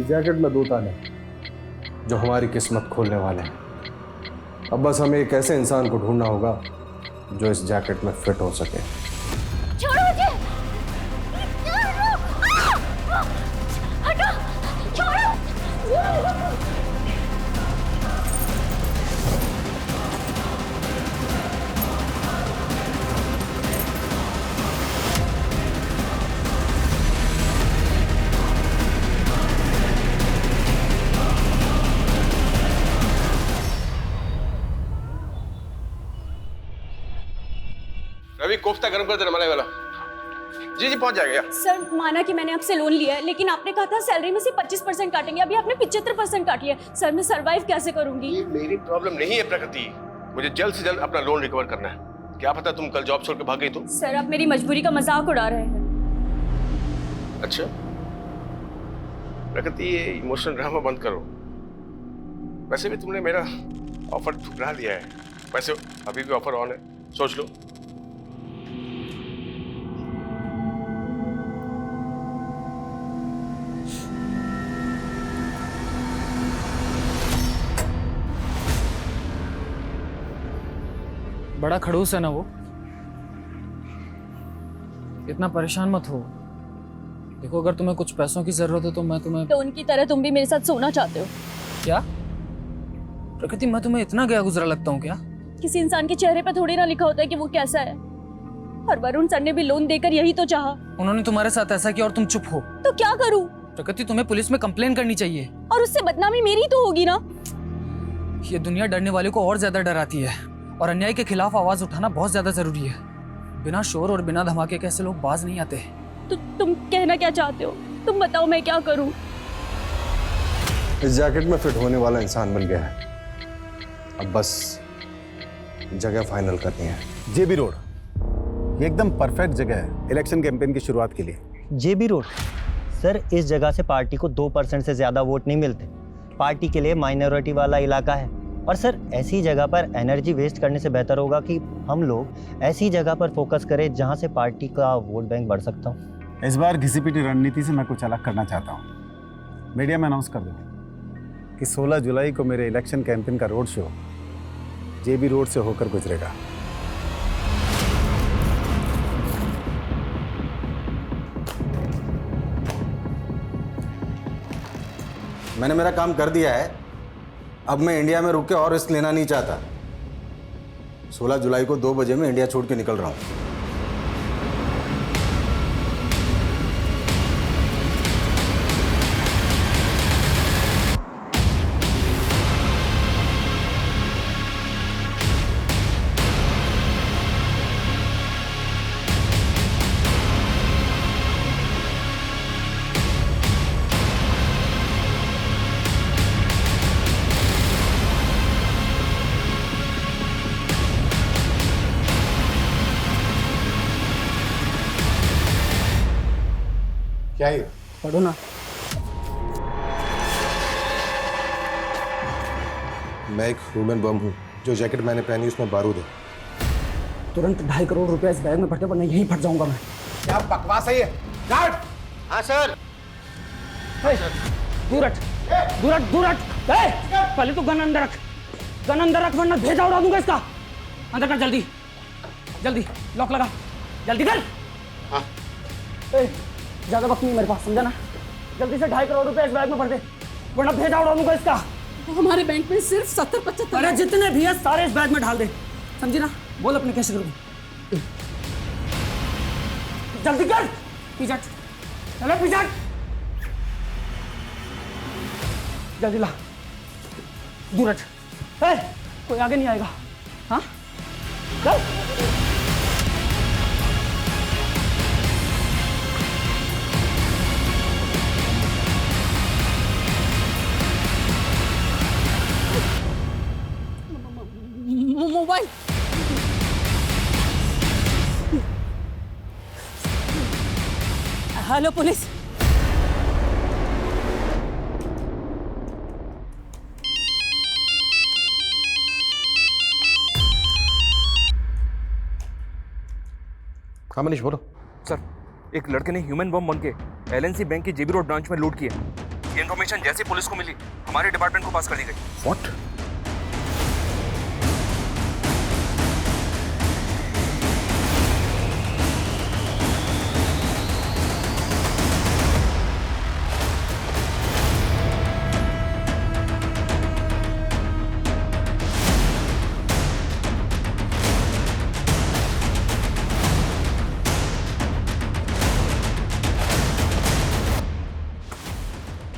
इस जैकेट में 2 ताले जो हमारी किस्मत खोलने वाले हैं। अब बस हमें एक ऐसे इंसान को ढूंढना होगा जो इस जैकेट में फिट हो सके। छोड़ो मुझे! हटो! छोड़ो! रवि, कोफ्ता गर्म कर देना मलाई वाला। जी जी पहुंच जाएगा। सर, माना कि मैंने आपसे लोन लिया है, लेकिन आपने कहा था सैलरी में से 25% काटेंगे। अभी आपने 75% काट लिया। सर, मैं सरवाइव कैसे करूंगी? ये मेरी प्रॉब्लम नहीं है प्रकृति, मुझे जल्द से जल्द अपना लोन रिकवर करना है। क्या पता तुम कल जॉब छोड़ के भाग गई तो? सर, आप मेरी मजबूरी का मजाक उड़ा रहे हैं। अच्छा प्रकृति, ये इमोशनल ड्रामा बंद करो। वैसे भी तुमने मेरा ऑफर ठुकरा दिया है। वैसे अभी भी ऑफर ऑन है, सोच लो। बड़ा खड़ूस है ना वो। इतना परेशान मत हो। देखो, अगर तुम्हें कुछ पैसों की जरूरत है तो मैं तुम्हें। तो उनकी तरह तुम भी मेरे साथ सोना चाहते हो क्या प्रकृति, मैं तुम्हें इतना गया गुजरा लगता हूँ क्या? किसी इंसान के चेहरे पर थोड़ी ना लिखा होता है कि वो कैसा है। और वरुण सर ने भी लोन देकर यही तो चाहा। उन्होंने तुम्हारे साथ ऐसा किया और तुम चुप हो। तो क्या करूं? प्रकृति, तुम्हें पुलिस में कंप्लेन करनी चाहिए। और उससे बदनामी मेरी तो होगी ना। ये दुनिया डरने वाले को और ज्यादा डराती है, और अन्याय के खिलाफ आवाज उठाना बहुत ज्यादा जरूरी है। बिना शोर और बिना धमाके के ऐसे लोग बाज नहीं आते। तो तुम कहना क्या चाहते हो? तुम बताओ, मैं क्या करूं? इस जैकेट में फिट होने वाला इंसान मिल गया है। अब बस जगह फाइनल करनी है। जेबी रोड ये एकदम परफेक्ट जगह है इलेक्शन कैंपेन की शुरुआत के लिए। जेबी रोड सर, इस जगह से पार्टी को 2% से ज्यादा वोट नहीं मिलते। पार्टी के लिए माइनॉरिटी वाला इलाका है। और सर, ऐसी जगह पर एनर्जी वेस्ट करने से बेहतर होगा कि हम लोग ऐसी जगह पर फोकस करें जहां से पार्टी का वोट बैंक बढ़ सकता हूँ। इस बार घिसी-पिटी रणनीति से मैं कुछ अलग करना चाहता हूँ। मीडिया में अनाउंस कर दूँ कि 16 जुलाई को मेरे इलेक्शन कैंपेन का रोड शो जेबी रोड से होकर गुजरेगा। मैंने मेरा काम कर दिया है। अब मैं इंडिया में रुक के और रिस्क लेना नहीं चाहता। 16 जुलाई को 2 बजे मैं इंडिया छोड़ के निकल रहा हूँ। क्या है? पढ़ो ना। मैं एक ह्यूमन बम हूँ। जो जैकेट मैंने पहनी उसमें बारूद है। तुरंत 2.5 करोड़ रुपया इस बैग में भरते, वरना यहीं फट जाऊंगा मैं। क्या बकवास है ये? गार्ड! हाँ सर। दूर हट, दूर हट, दूर हट। पहले तो गन अंदर रख, गन अंदर रख, वरना भेजा उड़ा दूंगा इसका। अंदर कर, जल्दी जल्दी, लॉक लगा, जल्दी कर। हाँ। ज्यादा वक्त नहीं मेरे पास, समझा ना? जल्दी से 2.5 करोड़ रुपया इस बैग में भर दे, वरना भेजा उड़ा दूंगा इसका। हमारे बैंक में सिर्फ 70-75। अरे जितने भी है सारे इस बैग में डाल दे, समझी ना? बोल अपने कैसे करूँ। जल्दी कर, पीछे हट, चलो पीछे हट, जल्दी ला, दूर हट। कोई आगे नहीं आएगा। हाँ चल। Mobile hello police. हाँ मनीष बोलो। सर, एक लड़के ने ह्यूमन बम बन के एलएनसी बैंक की जेबी रोड ब्रांच में लूट किया। ये इन्फॉर्मेशन जैसी पुलिस को मिली हमारे डिपार्टमेंट को पास कर दी गई। व्हाट?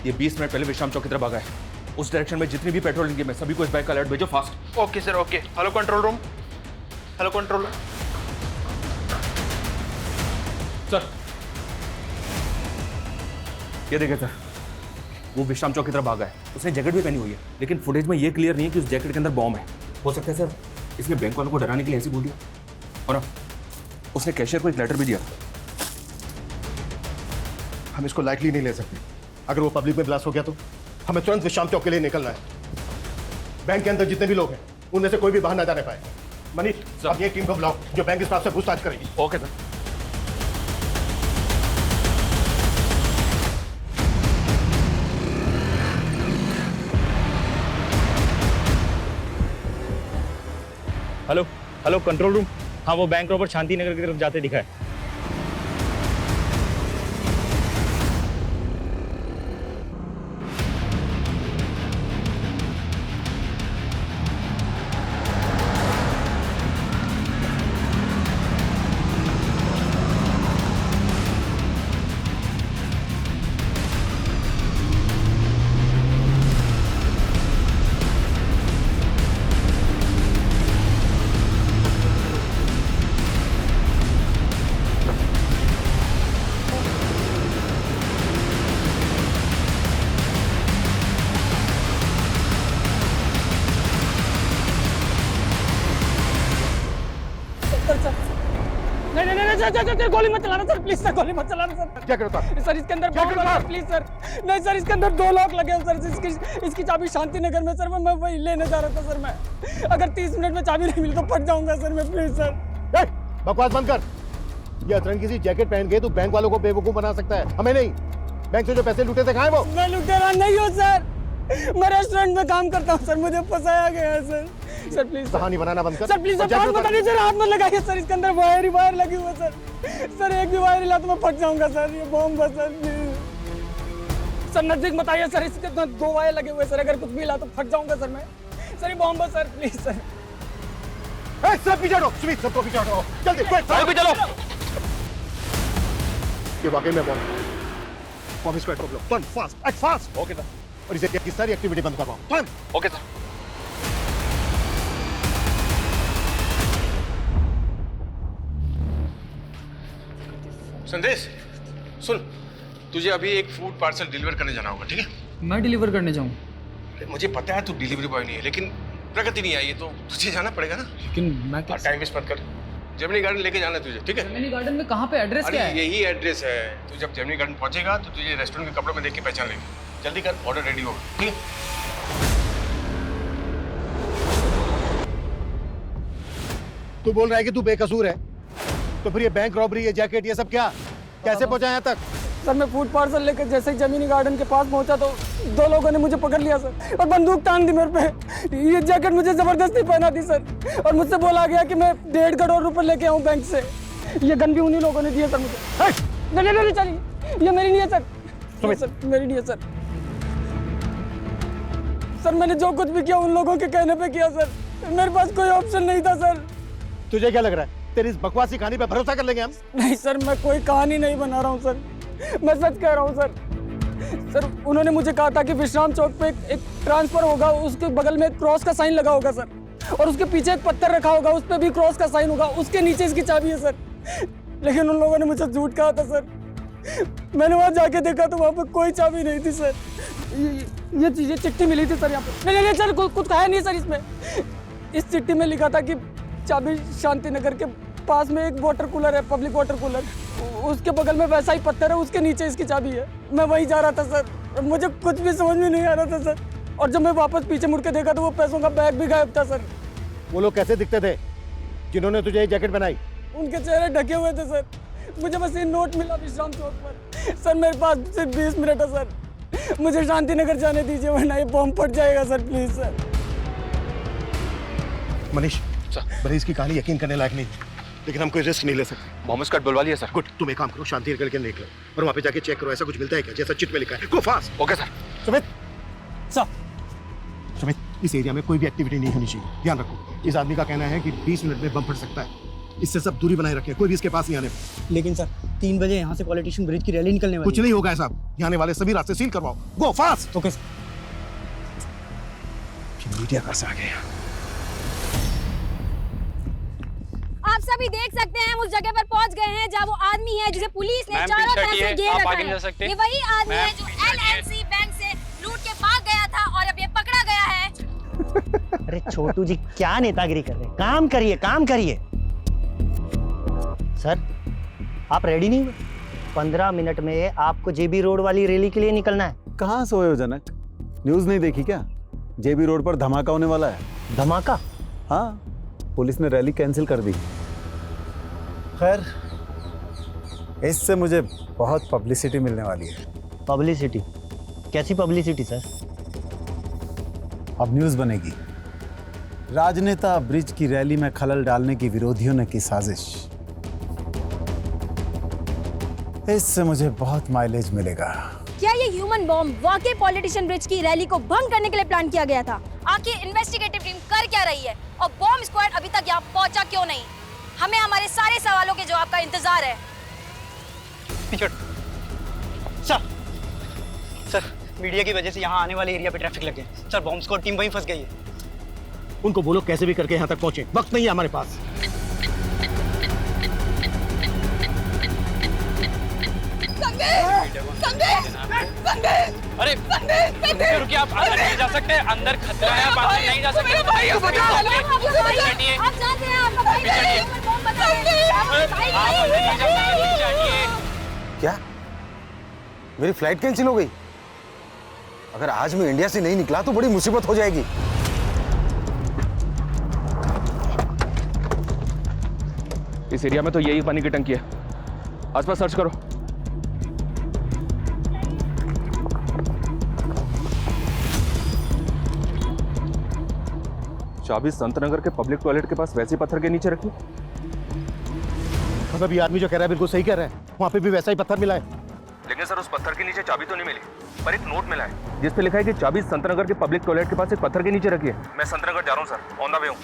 ये 20 मिनट पहले विश्राम चौक की तरफ भागा है। उस डायरेक्शन में जितनी भी पेट्रोलिंग है, मैं सभी को इस बाइक का अलर्ट भेजो fast. Okay sir, okay. Hello control room, hello control room. Sir ये देखें सर, वो विश्राम चौक की तरफ भागा है। उसने जैकेट भी पहनी हुई है, लेकिन फुटेज में ये क्लियर नहीं है कि उस जैकेट के अंदर बॉम्ब है। हो सकता है सर इसने बैंक वालों को डराने के लिए ऐसे बोल दिया। और हाँ, उसने कैशियर को एक लेटर भी दिया। हम इसको लाइटली नहीं ले सकते। अगर वो पब्लिक में ब्लास्ट हो गया तो हमें तुरंत विश्राम चौक के लिए निकलना है। बैंक के अंदर जितने भी लोग हैं उनमें से कोई भी बाहर ना जाने पाए। मनीष, अब ये टीम को बुलाओ जो बैंक स्टाफ से पूछताछ करेगी। Okay sir. Hello hello control room. हाँ, वो बैंक रॉबर शांति नगर की तरफ जाते दिखा है। सर गोली मत चलाना सर, प्लीज सर, गोली मत चलाना सर। क्या करता है? सर इसके अंदर बॉम्ब लगा है, प्लीज सर। नहीं सर, इसके अंदर 2 लॉक लगे हैं सर। इसकी चाबी शांति नगर में सर। मैं वही लेने जा रहा था सर। मैं अगर 30 मिनट में चाबी नहीं मिली तो फट जाऊंगा सर मैं, प्लीज सर। बकवास बंद कर। ये अतरंगी सी जैकेट पहन के तू बैंक वालों को बेवकूफ बना सकता है, हमें नहीं। बैंक से जो पैसे लूटे थे कहाँ है वो? मैं लुटेरा नहीं हूँ सर, मैं रेस्टोरेंट में काम करता हूँ सर। मुझे फंसाया गया है सर। सर प्लीज कहानी बनाना बंद कर सर, प्लीज सर, बता दीजिए सर, हाथ मत लगाइए सर। इसके अंदर वायर ही वायर लगी हुई है सर। सर एक भी वायर हिला तो मैं फट जाऊंगा सर। ये बॉम्ब है सर, प्लीज सर। नजदीक मत आइए सर, इसके अंदर 2 वायर लगे हुए सर। अगर कुछ भी हिला तो फट जाऊंगा सर मैं। सर ये बॉम्ब है सर, प्लीज सर। सब पीछे हटो, सुमित सबको पीछे हटो जल्दी, क्विक चलो। ये वाकई में बॉम्ब स्क्वाड को बुलाओ, turn fast, act fast. Okay sir. और इसे की सारी एक्टिविटी बंद करवाओ, टर्न। Okay sir. संदेश सुन, तुझे अभी एक फूड पार्सल डिलीवर करने जाना होगा, ठीक है? मैं डिलीवर करने जाऊँ? मुझे पता है तू डिलीवरी बॉय नहीं है, लेकिन प्रगति नहीं आई है तो तुझे जाना पड़ेगा ना। लेकिन मैं टाइम वेस्ट मत कर। जेमिनी गार्डन लेके जाना है तुझे, ठीक है? जेमिनी गार्डन में कहाँ पे? एड्रेस अरे क्या है? यही एड्रेस है। तू जब जेमिनी गार्डन पहुंचेगा तो तुझे रेस्टोरेंट के कपड़ों में देख के पहचान लेगी। जल्दी कर, ऑर्डर रेडी होगा, ठीक है? तू बोल रहा है कि तू बेकसूर है, तो फिर ये बैंक रॉबरी, ये जैकेट, ये सब क्या कैसे पहुंचा यहाँ तक? सर मैं फूड पार्सल लेकर जैसे ही जमीनी गार्डन के पास पहुंचा तो 2 लोगों ने मुझे पकड़ लिया सर और बंदूक तान दी मेरे पे। ये जैकेट मुझे जबरदस्ती पहना दी सर और मुझसे बोला गया कि मैं 1.5 करोड़ रुपए लेके आऊँ बैंक से। ये गन भी उन्हीं लोगों ने दिया सर मुझे। नहीं चलिए, ये मेरी नहीं है सर। सर मेरी नहीं है सर। सर मैंने जो कुछ भी किया उन लोगों के कहने पे किया सर। मेरे पास कोई ऑप्शन नहीं था सर। तुझे क्या लग रहा है तेरी इस बकवासी कहानी पे भरोसा कर लेंगे हम? नहीं सर, मैं कोई कहानी नहीं बना रहा हूँ सर, मैं सच कह रहा हूँ सर। सर उन्होंने मुझे कहा था कि विश्राम चौक पे एक ट्रांसफर होगा, उसके बगल में एक क्रॉस का साइन लगा होगा सर और उसके पीछे एक पत्थर रखा होगा, उस पर भी क्रॉस का साइन होगा, उसके नीचे इसकी चाबी है सर। लेकिन उन लोगों ने मुझे झूठ कहा था सर। मैंने वहाँ जाके देखा तो वहाँ पे कोई चाबी नहीं थी सर। ये चीजें चिट्ठी मिली थी सर यहाँ पे। नहीं सर, कुछ कहा नहीं सर इसमें। इस चिट्ठी में लिखा था कि चाबी शांति नगर के पास में एक वाटर कूलर है, पब्लिक वाटर कूलर, उसके बगल में वैसा ही पत्थर है, उसके नीचे इसकी चाबी है। मैं वहीं जा रहा था सर, मुझे कुछ भी समझ में नहीं आ रहा था सर। और जब मैं वापस पीछे मुड़ के देखा तो वो पैसों का बैग भी गायब था सर। वो लोग कैसे दिखते थे जिन्होंने तुझे ये जैकेट बनाई? उनके चेहरे ढके हुए थे सर। मुझे बस ये नोट मिला विश्राम चौक पर। सर मेरे पास सिर्फ 20 मिनट है सर, मुझे शांतिनगर जाने दीजिए वरना ये बॉम्ब फट जाएगा सर, प्लीज सर। मनीष बरीज की कहानी यकीन करने लायक नहीं है, लेकिन हम कोई रिस्क नहीं ले सकते। बॉम्ब स्क्वाड बुलवा लिया सर। गुड, तुम एक काम करो, शांतिनगर के निकलो और वहाँ पे जाके चेक करो ऐसा कुछ मिलता है क्या जैसा चिट में लिखा है। गो fast. Okay sir. Sumit, sir Sumit, इस एरिया में कोई भी एक्टिविटी नहीं होनी चाहिए, ध्यान रखो। इस आदमी का कहना है कि 20 मिनट में बम फट सकता है, इससे सब दूरी बनाए रखें, कोई भी इसके पास नहीं आने। लेकिन सर 3 बजे यहाँ से पॉलिटिशियन ब्रिज की रैली निकलने वाली कुछ नहीं होगा ऐसा, यहाँ आने वाले सभी रास्ते सील करवाओ। गो फास्ट। Okay sir. मीडिया कैसे आ गया? आप सभी देख सकते हैं उस जगह पर पहुंच गए हैं जहां वो आदमी है जिसे पुलिस ने चारों तरफ से घेर रखा है। ये वही आदमी है जो LNC बैंक से लूट के भाग गया था और अब ये पकड़ा गया है। अरे छोटू जी क्या नेतागिरी कर रहे हैं? काम करिए, काम करिए। सर आप रेडी नहीं हुए? 15 मिनट में आपको JB रोड वाली रैली के लिए निकलना है। कहाँ सोए हो जनक? न्यूज़ नहीं देखी क्या? JB रोड पर धमाका होने वाला है। धमाका? हाँ, पुलिस ने रैली कैंसिल कर दी। खैर, इससे मुझे बहुत पब्लिसिटी मिलने वाली है। पब्लिसिटी? कैसी पब्लिसिटी सर? अब न्यूज़ बनेगी, राजनेता ब्रिज की रैली में खलल डालने की विरोधियों ने की साजिश। इससे मुझे बहुत माइलेज मिलेगा। क्या ये ह्यूमन बॉम्ब वाकई पॉलिटिशियन ब्रिज की रैली को भंग करने के लिए प्लान किया गया था? आखिर इन्वेस्टिगेटिव टीम कर क्या रही है और बॉम्ब स्क्वाड अभी तक यहाँ पहुंचा क्यों नहीं? हमें हमारे सारे सवालों के जवाब का इंतजार है। सर मीडिया की वजह से यहाँ आने वाले एरिया पे ट्रैफिक लग गया सर, बॉम्ब स्क्वाड टीम वहीं फंस गई है। उनको बोलो कैसे भी करके यहाँ तक पहुंचे, वक्त नहीं है हमारे पास। अरे रुकिए, आप अंदर नहीं जा सकते, अंदर खतरा है, आप अंदर नहीं जा सकते। आप जानते हैं आपका भाई बॉम्ब बता क्या मेरी फ्लाइट कैंसिल हो गई? अगर आज मैं इंडिया से नहीं निकला तो बड़ी मुसीबत हो जाएगी। इस एरिया में तो यही पानी की टंकी है, आसपास सर्च करो। चाबी संतनगर के पब्लिक टॉयलेट के पास वैसे पत्थर के नीचे रखी। मतलब ये आदमी जो कह रहा है बिल्कुल सही कह रहा है, वहाँ पे भी वैसा ही पत्थर मिला है। लेकिन सर उस पत्थर के नीचे चाबी तो नहीं मिली, पर एक नोट मिला है जिस पे लिखा है कि चाबी संतनगर के पब्लिक टॉयलेट के पास एक पत्थर के नीचे रखी है। मैं संतनगर जा रहा हूँ सर, ऑन द वे हूँ।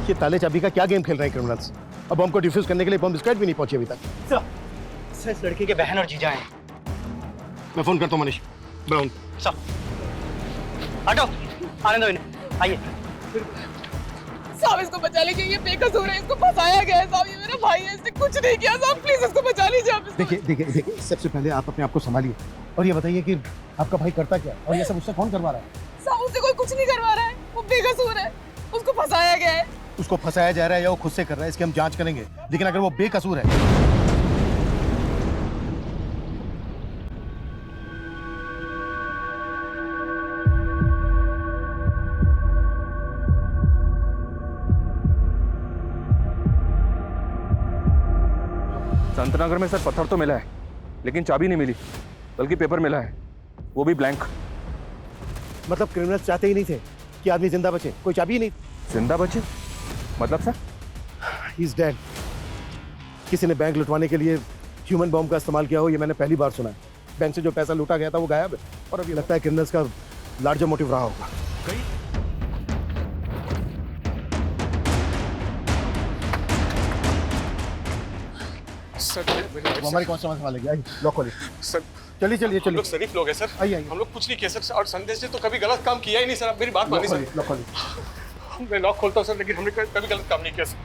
ये ताले चाबी का क्या गेम खेल रहे हैं क्रिमिनल्स? अब बम को डिफ्यूज करने के लिए बम स्क्वाड भी नहीं पहुंची अभी तक। सर इस लड़के के बहन और जीजा हैं। मैं फोन करता हूँ मनीष ब्राउन। सर हटो, आने दो इन्हें, आइए। साहब इसको बचा लीजिए, ये बेकसूर है, इसको फंसाया गया है साहब, ये मेरा भाई है, इसने कुछ नहीं किया साहब, प्लीज इसको बचा लीजिए आप। देखिए सबसे पहले आप अपने आप को संभालिए और ये बताइए कि आपका भाई करता क्या और ये सब उससे कौन करवा रहा है? साहब उससे कोई कुछ नहीं करवा रहा है, वो बेकसूर है, उसको फंसाया गया है। उसको फंसाया जा रहा है या वो खुद से कर रहा है, इसकी हम जांच करेंगे, लेकिन अगर वो बेकसूर है संतनगर में सर पत्थर तो मिला है लेकिन चाबी नहीं मिली, बल्कि पेपर मिला है, वो भी ब्लैंक। मतलब क्रिमिनल्स चाहते ही नहीं थे कि आदमी जिंदा बचे, कोई चाबी ही नहीं। जिंदा बचे मतलब सर? He is dead. किसी ने बैंक लुटवाने के लिए ह्यूमन बॉम्ब का इस्तेमाल किया हो, ये मैंने पहली बार सुना है। बैंक से जो पैसा लूटा गया था वो गायब है और अब ये लगता है क्रिमिनल्स का लार्जर मोटिव रहा होगा। सर वो हमारी कौन सा मसला लगी? आइए लॉक खोलिए। सर चलिए हम लोग शरीफ लोग हैं सर, आइए हम लोग कुछ नहीं किया सर, और संदेश ने तो कभी गलत काम किया ही नहीं सर। आप मेरी बात मानिए सर। लॉक खोलिए। मैं लॉक खोलता हूँ सर, लेकिन हमने कभी गलत काम नहीं किया सर।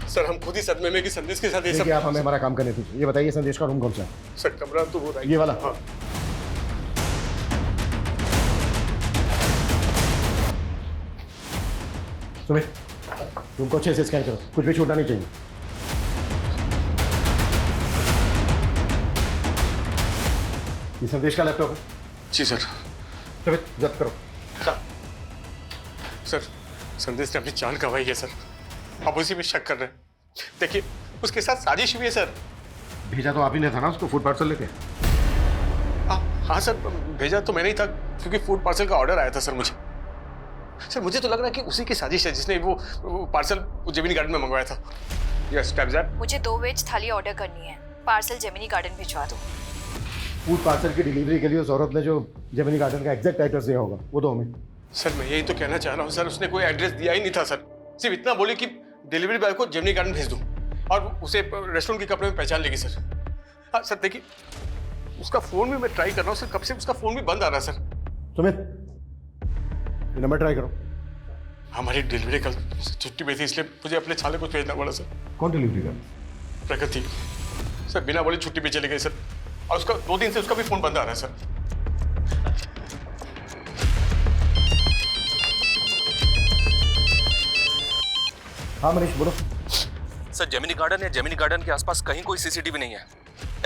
सर हम खुद ही सदमे में कि संदेश के साथ ये सब। देखिए आप हमें हमारा काम करने दीजिए। ये बताइए संदेश का रूम कौन सा है? सर कमरा तो वो ये वाला। हाँ। सुमित रूम को अच्छे से स्कैन करो, कुछ भी छूटना नहीं चाहिए। ये संदेश का लैपटॉप है? जी सर। सुमित जब्त करो। सर संदेश ने अपनी जान गंवाई है सर, आप उसी में शक कर रहे हैं। देखिए उसके साथ साजिश हुई है सर। भेजा तो आप ही ने था ना उसको फूड पार्सल लेके? हाँ सर, भेजा तो मैंने ही था क्योंकि फूड पार्सल का ऑर्डर आया था सर मुझे। सर मुझे तो लग रहा है कि उसी की साजिश है जिसने वो पार्सल जेमिनी गार्डन में मंगवाया था। यस टैब्ज़ैट। मुझे 2 वेज थाली ऑर्डर करनी है, पार्सल जेमिनी गार्डन भिजवा दो। फूड पार्सल की डिलीवरी के लिए उस औरत ने जो जेमिनी गार्डन का एग्जैक्ट एड्रेस दिया होगा वो दो हमें। सर मैं यही तो कहना चाह रहा हूँ सर, उसने कोई एड्रेस दिया ही नहीं था सर। सिर्फ इतना बोली कि डिलीवरी बॉय को जेमिनी गार्डन भेज दूँ और उसे रेस्टोरेंट के कपड़े में पहचान लेगी सर। हाँ सर देखिए, उसका फ़ोन भी मैं ट्राई कर रहा हूँ सर, कब से उसका फ़ोन भी बंद आ रहा है सर। सुमित, ये नंबर ट्राई करो। हमारी डिलीवरी कल छुट्टी पे थी इसलिए मुझे अपने छाले को भेजना पड़ा सर। कौन डिलीवरी कर? प्रकृति सर, बिना बोले छुट्टी पे चले गए सर, और उसका 2 दिन से उसका भी फ़ोन बंद आ रहा है सर। हाँ मनीष बोलो। सर जेमिनी गार्डन या जेमिनी गार्डन के आसपास कहीं कोई सीसीटीवी नहीं है।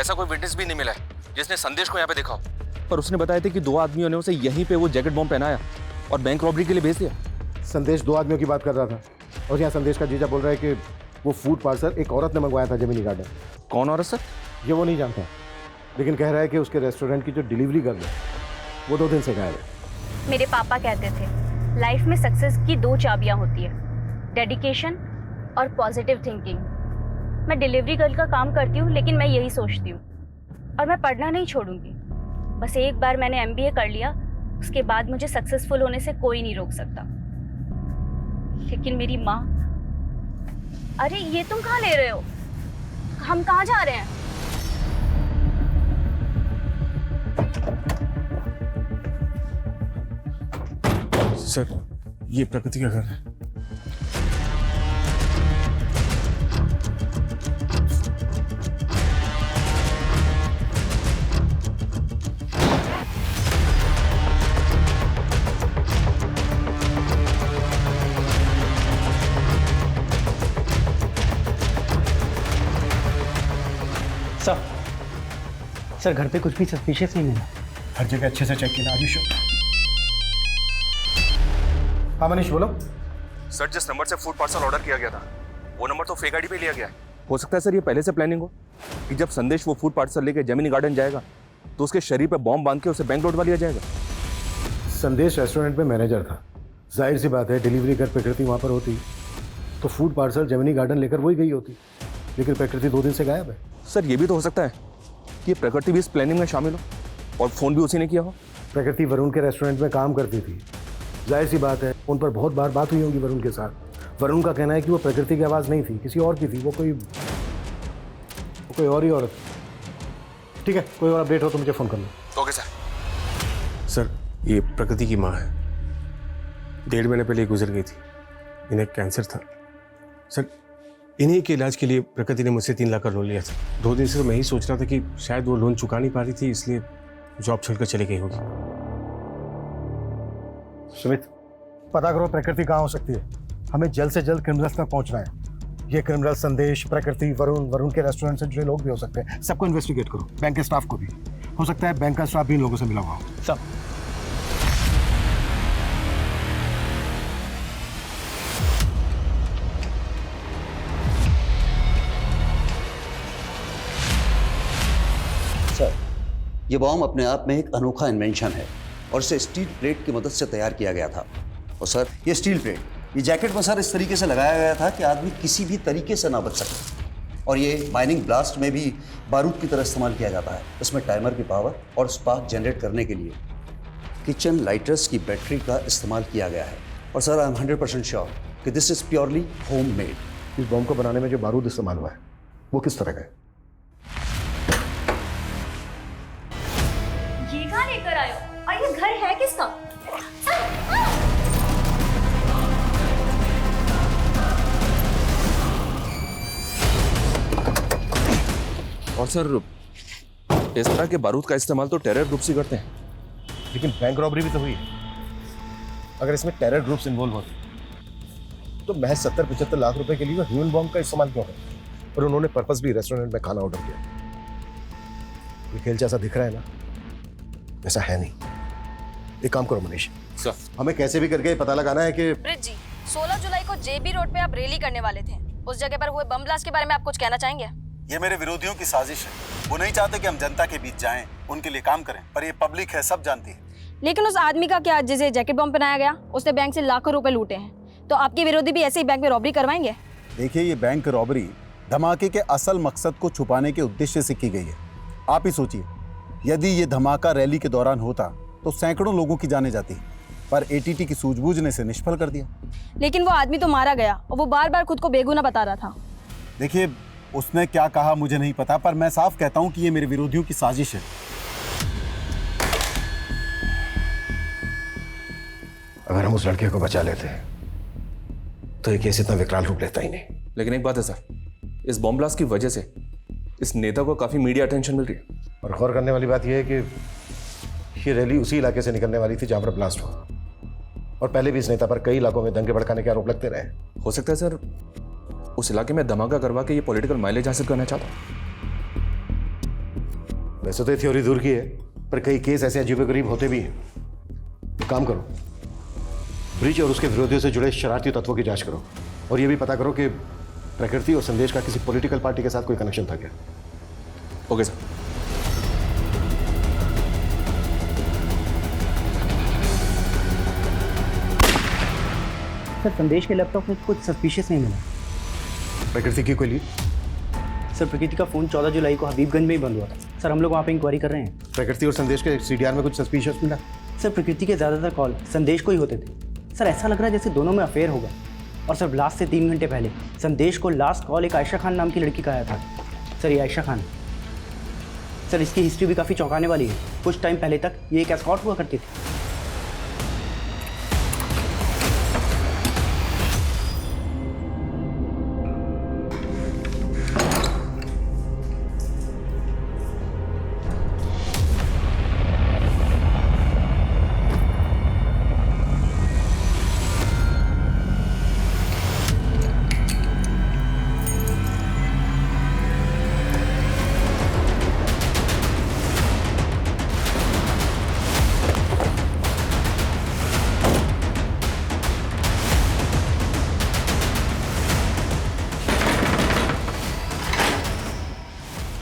ऐसा कोई विटनेस भी नहीं मिला है जिसने संदेश को यहाँ पे देखा हो। पर उसने बताया था कि 2 आदमियों ने उसे यहीं पे वो जैकेट बॉम्ब पहनाया और बैंक रॉबरी के लिए भेज दिया। संदेश 2 आदमियों की बात कर रहा था और यहाँ संदेश का जीजा बोल रहा है कि वो फूड पार्सल एक औरत ने मंगवाया था जेमिनी गार्डन। कौन औरत सर? ये वो नहीं जानता, लेकिन कह रहा है कि उसके रेस्टोरेंट की जो डिलीवरी गर्ल है वो 2 दिन से गायब है। मेरे पापा कहते थे लाइफ में सक्सेस की 2 चाबियां होती है, डेडिकेशन और पॉजिटिव थिंकिंग। मैं डिलीवरी गर्ल का काम करती हूँ, लेकिन मैं यही सोचती हूँ और मैं पढ़ना नहीं छोड़ूंगी। बस एक बार मैंने MBA कर लिया, उसके बाद मुझे सक्सेसफुल होने से कोई नहीं रोक सकता। लेकिन मेरी माँ, अरे ये तुम कहाँ ले रहे हो? हम कहाँ जा रहे हैं? सर ये प्रकृति का घर है। सर घर पे कुछ भी सस्पिशियस नहीं मिला। हर जगह अच्छे से चेक किया। आयुष, हाँ मनीष बोलो। सर जिस नंबर से फूड पार्सल ऑर्डर किया गया था वो नंबर तो फेक आईडी पे लिया गया है। हो सकता है सर ये पहले से प्लानिंग हो कि जब संदेश वो फूड पार्सल लेके जेमिनी गार्डन जाएगा तो उसके शरीर पे बॉम्ब बांध के उसे बैंक लौटवा लिया जाएगा। संदेश रेस्टोरेंट में मैनेजर था, जाहिर सी बात है डिलीवरी कर प्रकृति वहाँ पर होती तो फूड पार्सल जेमिनी गार्डन लेकर वही गई होती, लेकिन प्रकृति 2 दिन से गायब है। सर ये भी तो हो सकता है कि प्रकृति भी इस प्लानिंग में शामिल हो और फ़ोन भी उसी ने किया हो। प्रकृति वरुण के रेस्टोरेंट में काम करती थी, जाहिर सी बात है उन पर बहुत बार बात हुई होगी वरुण के साथ। वरुण का कहना है कि वो प्रकृति की आवाज़ नहीं थी, किसी और की थी, वो कोई और ही औरत। ठीक है, कोई और अपडेट हो तो मुझे फ़ोन कर लो। Okay sir. सर ये प्रकृति की माँ है, 1.5 महीने पहले गुजर गई थी, इन्हें कैंसर था। सर इन्हीं के इलाज के लिए प्रकृति ने मुझसे 3 लाख का लोन लिया था। 2 दिन से तो मैं ही सोच रहा था कि शायद वो लोन चुका नहीं पा रही थी, इसलिए जॉब छोड़कर चली गई होगी। सुमित, पता करो प्रकृति कहाँ हो सकती है। हमें जल्द से जल्द क्रिमिनल्स तक पहुँचना है। ये क्रिमिनल संदेश, प्रकृति, वरुण के रेस्टोरेंट से जुड़े लोग भी हो सकते हैं। सबको इन्वेस्टिगेट करो, बैंक के स्टाफ को भी। हो सकता है बैंक का स्टाफ भी इन लोगों से मिला हुआ हो। सब ये बॉम्ब अपने आप में एक अनोखा इन्वेंशन है और इसे स्टील प्लेट की मदद से तैयार किया गया था। और सर ये स्टील प्लेट, ये जैकेट में सर इस तरीके से लगाया गया था कि आदमी किसी भी तरीके से ना बच सके। और ये माइनिंग ब्लास्ट में भी बारूद की तरह इस्तेमाल किया जाता है। इसमें टाइमर की पावर और स्पार्क जनरेट करने के लिए किचन लाइटर्स की बैटरी का इस्तेमाल किया गया है। और सर आई एम 100% श्योर कि this is purely home made. इस बॉम्ब को बनाने में जो बारूद इस्तेमाल हुआ है वो किस तरह का है? ये कहाँ लेकर आए हो? और ये घर है किसका? और सर इस तरह के बारूद का इस्तेमाल तो टेरर ग्रुप्स ही करते हैं। लेकिन बैंक रॉबरी भी तो हुई है। अगर इसमें टेरर ग्रुप्स इन्वॉल्व होते तो महज 70-75 लाख रुपए के लिए वो ह्यूमन बॉम्ब का इस्तेमाल क्यों है? और उन्होंने पर्पस भी रेस्टोरेंट में खाना ऑर्डर किया। ये खेल जैसा दिख रहा है ना, ऐसा है नहीं। एक काम करो मनीष, सर हमें कैसे भी करके पता लगाना है कि ब्रिज जी 16 जुलाई को JB रोड पे आप रैली करने वाले थे। उस जगह पर हुए बम ब्लास्ट के बारे में आप कुछ कहना चाहेंगे? ये मेरे विरोधियों की साजिश है। वो नहीं चाहते कि हम जनता के बीच जाएं, उनके लिए काम करें, पर ये पब्लिक है, सब जानती है। लेकिन उस आदमी का क्या, जिसे जैकेट बॉम्ब पहनाया गया, उसने बैंक से लाखों रुपए लूटे हैं, तो आपके विरोधी भी ऐसे ही बैंक में रॉबरी करवाएंगे? देखिए, ये बैंक रॉबरी धमाके के असल मकसद को छुपाने के उद्देश्य से की गई है। आप ही सोचिए, यदि ये धमाका रैली के दौरान होता तो सैकड़ों लोगों की जाने जाती, पर एटीटी की सूझबूझ ने इसे निष्फल कर दिया। लेकिन वो आदमी तो मारा गया और वो बार बार खुद को बेगुनाह बता रहा था। देखिए, उसने क्या कहा मुझे नहीं पता, पर मैं साफ कहता हूं कि ये मेरे विरोधियों की साजिश है। अगर हम उस लड़के को बचा लेते तो ये केस इतना विकराल रूप लेता ही नहीं। लेकिन एक बात है सर, इस बॉम्ब ब्लास्ट की वजह से इस नेता को काफी मीडिया अटेंशन मिल रही है। और गौर करने वाली बात यह है कि ये रैली उसी इलाके से निकलने वाली थी जहां पर ब्लास्ट हुआ, और पहले भी इस नेता पर कई इलाकों में दंगे भड़काने के आरोप लगते रहे। हो सकता है सर उस इलाके में धमाका करवा के ये पॉलिटिकल माइलेज हासिल करना चाहता है। वैसे तो ये थ्योरी दूर की है, पर कई केस ऐसे अजीबोगरीब होते भी हैं। तो काम करो, ब्रिज और उसके विरोधियों से जुड़े शरारती तत्वों की जांच करो, और ये भी पता करो कि प्रकृति और संदेश का किसी पॉलिटिकल पार्टी के साथ कोई कनेक्शन था क्या। Okay sir. सर, संदेश के लैपटॉप में कुछ सस्पिशियस नहीं मिला। प्रकृति की कोई लीड? सर, प्रकृति का फ़ोन 14 जुलाई को हबीबगंज में ही बंद हुआ था। सर, हम लोग वहाँ पे इंक्वायरी कर रहे हैं। प्रकृति और संदेश के सीडीआर में कुछ सस्पिशियस मिला? सर, प्रकृति के ज़्यादातर कॉल संदेश को ही होते थे। सर, ऐसा लग रहा है जैसे दोनों में अफेयर होगा। और सर, ब्लास्ट से 3 घंटे पहले संदेश को लास्ट कॉल एक आयशा खान नाम की लड़की का आया था। सर, ये आयशा खान, सर इसकी हिस्ट्री भी काफ़ी चौंकाने वाली है। कुछ टाइम पहले तक ये एक एस्कॉर्ट हुआ करती थी।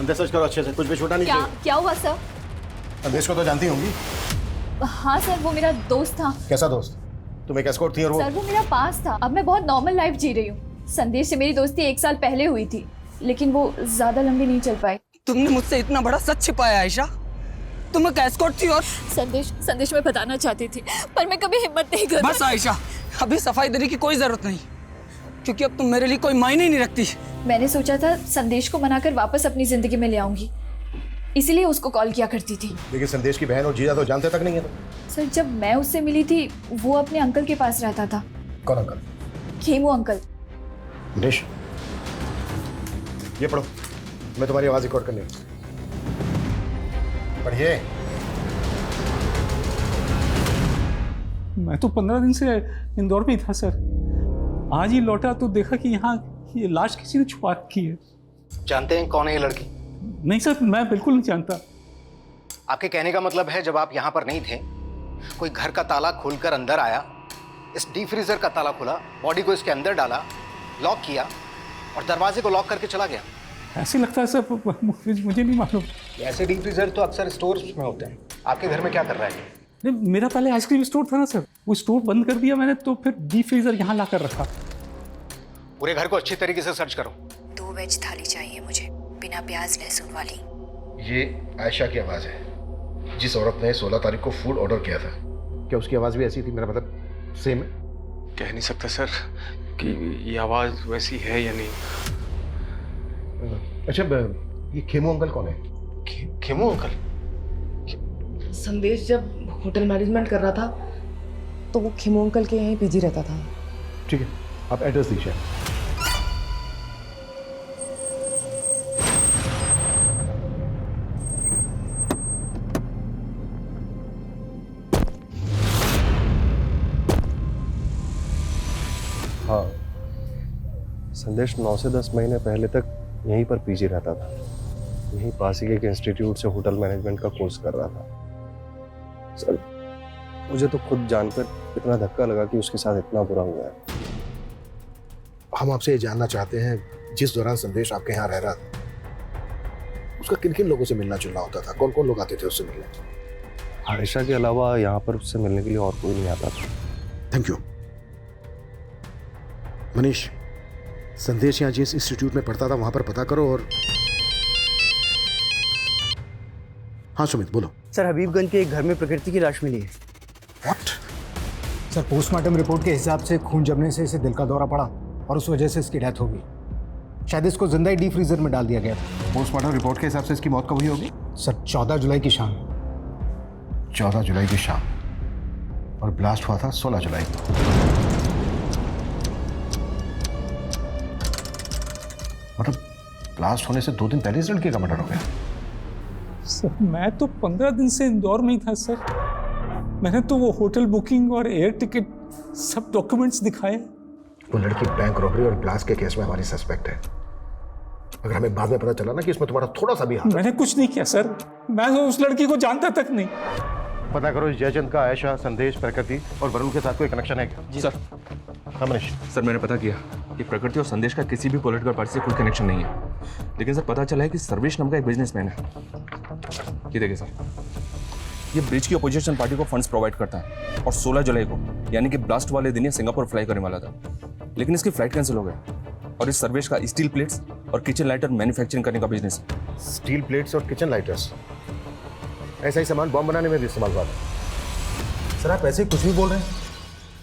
अंदर सर्च करो अच्छे से, कुछ भी छोटा नहीं चाहिए। क्या हुआ सर? संदेश को तो जानती होंगी। हाँ सर, वो मेरा दोस्त था। कैसा दोस्त? तुम एक एस्कॉर्ट थी और वो? सर, वो मेरा पास था। अब मैं बहुत नॉर्मल लाइफ जी रही हूँ। संदेश से मेरी दोस्ती 1 साल पहले हुई थी, लेकिन वो ज्यादा लंबी नहीं चल पाई। तुमने मुझसे इतना बड़ा सच छिपाया आयशा। तुम एक एस्कॉर्ट थी और संदेश में बताना चाहती थी, पर मैं कभी हिम्मत नहीं कर। बस आयशा, अभी सफाई देने की कोई जरूरत नहीं, क्योंकि अब तुम मेरे लिए कोई मायने नहीं रखती। मैंने सोचा था संदेश को मनाकर वापस अपनी जिंदगी में ले आऊंगी, इसीलिए उसको कॉल किया करती थी। लेकिन संदेश की बहन और जीजा तो जानते तक नहीं है। तो सर, जब मैं उससे मिली थी वो अपने अंकल के पास रहता था। कौन अंकल? खेमू अंकल। दिनेश, ये पढ़ो, मैं तुम्हारी आवाज रिकॉर्ड करनी है। पढ़िए। मैं तो 15 दिन से इंदौर में ही था सर। आज ही लौटा तो देखा कि यहाँ ये लाश किसी ने छुपा रखी है। जानते हैं कौन है ये लड़की? नहीं सर, मैं बिल्कुल नहीं जानता। आपके कहने का मतलब है जब आप यहाँ पर नहीं थे, कोई घर का ताला खोलकर अंदर आया, इस डीप फ्रीजर का ताला खोला, बॉडी को इसके अंदर डाला, लॉक किया और दरवाजे को लॉक करके चला गया। ऐसे लगता है सर, मुझे नहीं मालूम। ऐसे डीप फ्रीजर तो अक्सर स्टोर्स में होते हैं। आपके घर में क्या कर रहा है? नहीं, मेरा पहले आइसक्रीम स्टोर था ना सर, वो स्टोर बंद कर दिया मैंने, तो फिर डीप फ्रीजर यहाँ ला कर रखा। पूरे घर को अच्छी तरीके से सर्च करो। 2 वेज थाली चाहिए मुझे, बिना प्याज लहसुन वाली। ये आयशा की आवाज है, जिस औरत ने 16 तारीख को फूड ऑर्डर किया था। क्या उसकी आवाज भी ऐसी थी? मेरा मतलब सेम है? कह नहीं सकता सर कि ये आवाज वैसी है या नहीं। अच्छा, ये खेमू अंकल कौन है? खेमू अंकल? संदेश जब होटल मैनेजमेंट कर रहा था तो वो खेमू अंकल के यहीं पीजी रहता था। ठीक है, आप एड्रेस दीजिए। हाँ, संदेश 9 से 10 महीने पहले तक यहीं पर पीजी रहता था। यहीं पास ही के इंस्टीट्यूट से होटल मैनेजमेंट का कोर्स कर रहा था। सर, मुझे तो खुद जानकर इतना धक्का लगा कि उसके साथ इतना बुरा हुआ है। हम आपसे ये जानना चाहते हैं, जिस दौरान संदेश आपके यहाँ रह रहा था, उसका किन किन लोगों से मिलना जुलना होता था? कौन कौन लोग आते थे उससे मिलने? आयशा के अलावा यहाँ पर उससे मिलने के लिए और कोई नहीं आता था। Thank you. मनीष, संदेश यहाँ जिस इंस्टीट्यूट में पढ़ता था वहां पर पता करो। और हाँ सुमित, बोलो। सर, हबीबगंज के एक घर में प्रकृति की लाश मिली है। व्हाट? सर, पोस्टमार्टम रिपोर्ट के हिसाब से खून जमने से इसे दिल का दौरा पड़ा और उस वजह से इसकी डेथ हो गई। शायद इसको जिंदा ही डीप फ्रीजर में डाल दिया गया था। पोस्टमार्टम रिपोर्ट के हिसाब से इसकी मौत कब हुई होगी? सर, 14 जुलाई की शाम। 14 जुलाई की शाम, और ब्लास्ट हुआ था 16 जुलाई को। मतलब ब्लास्ट होने से 2 दिन पहले इस लड़के का मर्डर हो गया। सर, मैं तो 15 दिन से इंदौर में ही था सर। मैंने तो वो होटल बुकिंग और एयर टिकट सब डॉक्यूमेंट्स दिखाए। वो लड़की बैंक रॉबरी और ब्लास्ट के केस में हमारी सस्पेक्ट है। अगर हमें बाद में पता चला ना कि इसमें तुम्हारा थोड़ा सा भी हाथ। मैंने कुछ नहीं किया सर, मैं तो उस लड़की को जानता तक नहीं। पता करो इस जयचंद का आयशा, संदेश, प्रकृति और वरुण के साथ कोई कनेक्शन है क्या? जी सर। हाँ मनीष। सर, मैंने पता किया कि प्रकृति और संदेश का किसी भी पॉलिटिकल पार्टी से कोई कनेक्शन नहीं है, लेकिन सर पता चला है कि सर्वेश नाम का एक बिजनेसमैन है। ये देखिए सर, ये ब्रिज की अपोजिशन पार्टी को फंड्स प्रोवाइड करता है और 16 जुलाई को यानी कि ब्लास्ट वाले दिन ये सिंगापुर फ्लाई करने वाला था, लेकिन इसकी फ्लाइट कैंसिल हो गई। और इस सर्वेश का स्टील प्लेट्स और किचन लाइटर मैन्युफैक्चरिंग करने का बिजनेस है। स्टील प्लेट्स और किचन लाइटर्स, ऐसा ही सामान बॉम्ब बनाने में भी इस्तेमाल हुआ था। सर आप ऐसे कुछ भी बोल रहे हैं?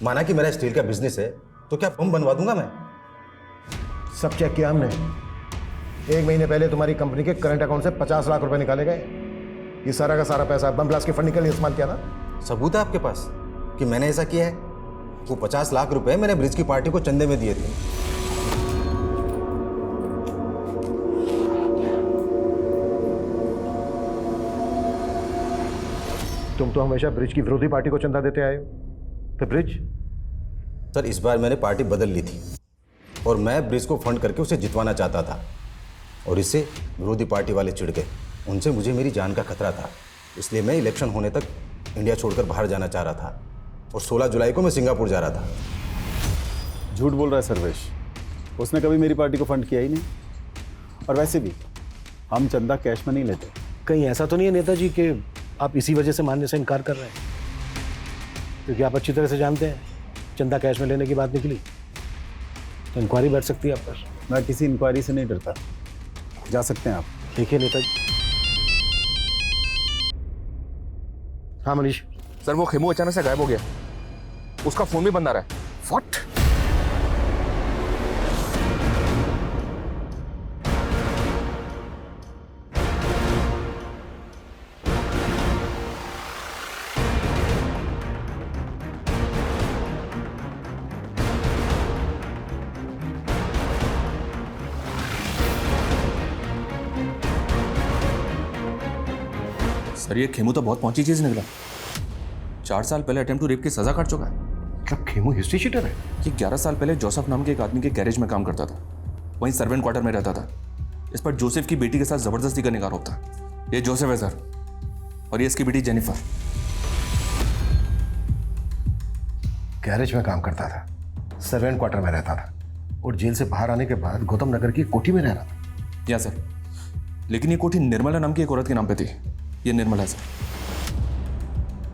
माना कि मेरा स्टील का बिजनेस है तो क्या बम बनवा दूंगा मैं? सब चेक किया हमने। 1 महीने पहले तुम्हारी कंपनी के करंट अकाउंट से 50 लाख रुपए निकाले गए। ये सारा का सारा पैसा बम ब्लास्ट के फंडिंग के लिए इस्तेमाल किया था। सबूत है आपके पास कि मैंने ऐसा किया है? वो 50 लाख रुपए मैंने ब्रिज की पार्टी को चंदे में दिए थे। तुम तो हमेशा ब्रिज की विरोधी पार्टी को चंदा देते आए हो, तो ब्रिज? सर इस बार मैंने पार्टी बदल ली थी और मैं ब्रिज को फंड करके उसे जितवाना चाहता था, और इससे विरोधी पार्टी वाले चिढ़ गए। उनसे मुझे मेरी जान का खतरा था, इसलिए मैं इलेक्शन होने तक इंडिया छोड़कर बाहर जाना चाह रहा था और 16 जुलाई को मैं सिंगापुर जा रहा था। झूठ बोल रहा है सर्वेश, उसने कभी मेरी पार्टी को फंड किया ही नहीं। और वैसे भी हम चंदा कैश में नहीं लेते। कहीं ऐसा तो नहीं है नेताजी कि आप इसी वजह से मानने से इनकार कर रहे हैं? क्योंकि आप अच्छी तरह से जानते हैं चंदा कैश में लेने की बात निकली तो इंक्वायरी बैठ सकती है आप पर। मैं किसी इंक्वायरी से नहीं डरता, जा सकते हैं आप। देखिए नेताजी। हाँ मनीष। सर, वो खेमू अचानक से गायब हो गया, उसका फोन भी बंद आ रहा है। व्हाट? सर, ये खेमू तो बहुत पहुंची चीज निकला। 4 साल पहले अटेम्प्ट टू रेप की सजा काट चुका है। मतलब खेमू हिस्ट्री शीटर है? ये 11 साल पहले जोसेफ नाम के एक आदमी के गैरेज में काम करता था, वहीं सर्वेंट क्वार्टर में रहता था। इस पर जोसेफ की बेटी के साथ जबरदस्ती करने का आरोप था। ये जोसेफ है सर, और ये इसकी बेटी जेनिफर। गैरेज में काम करता था, सर्वेंट क्वार्टर में रहता था, और जेल से बाहर आने के बाद गौतम नगर की कोठी में रह रहा था। या सर, लेकिन ये कोठी निर्मला नाम की एक औरत के नाम पे थी। ये निर्मला सर।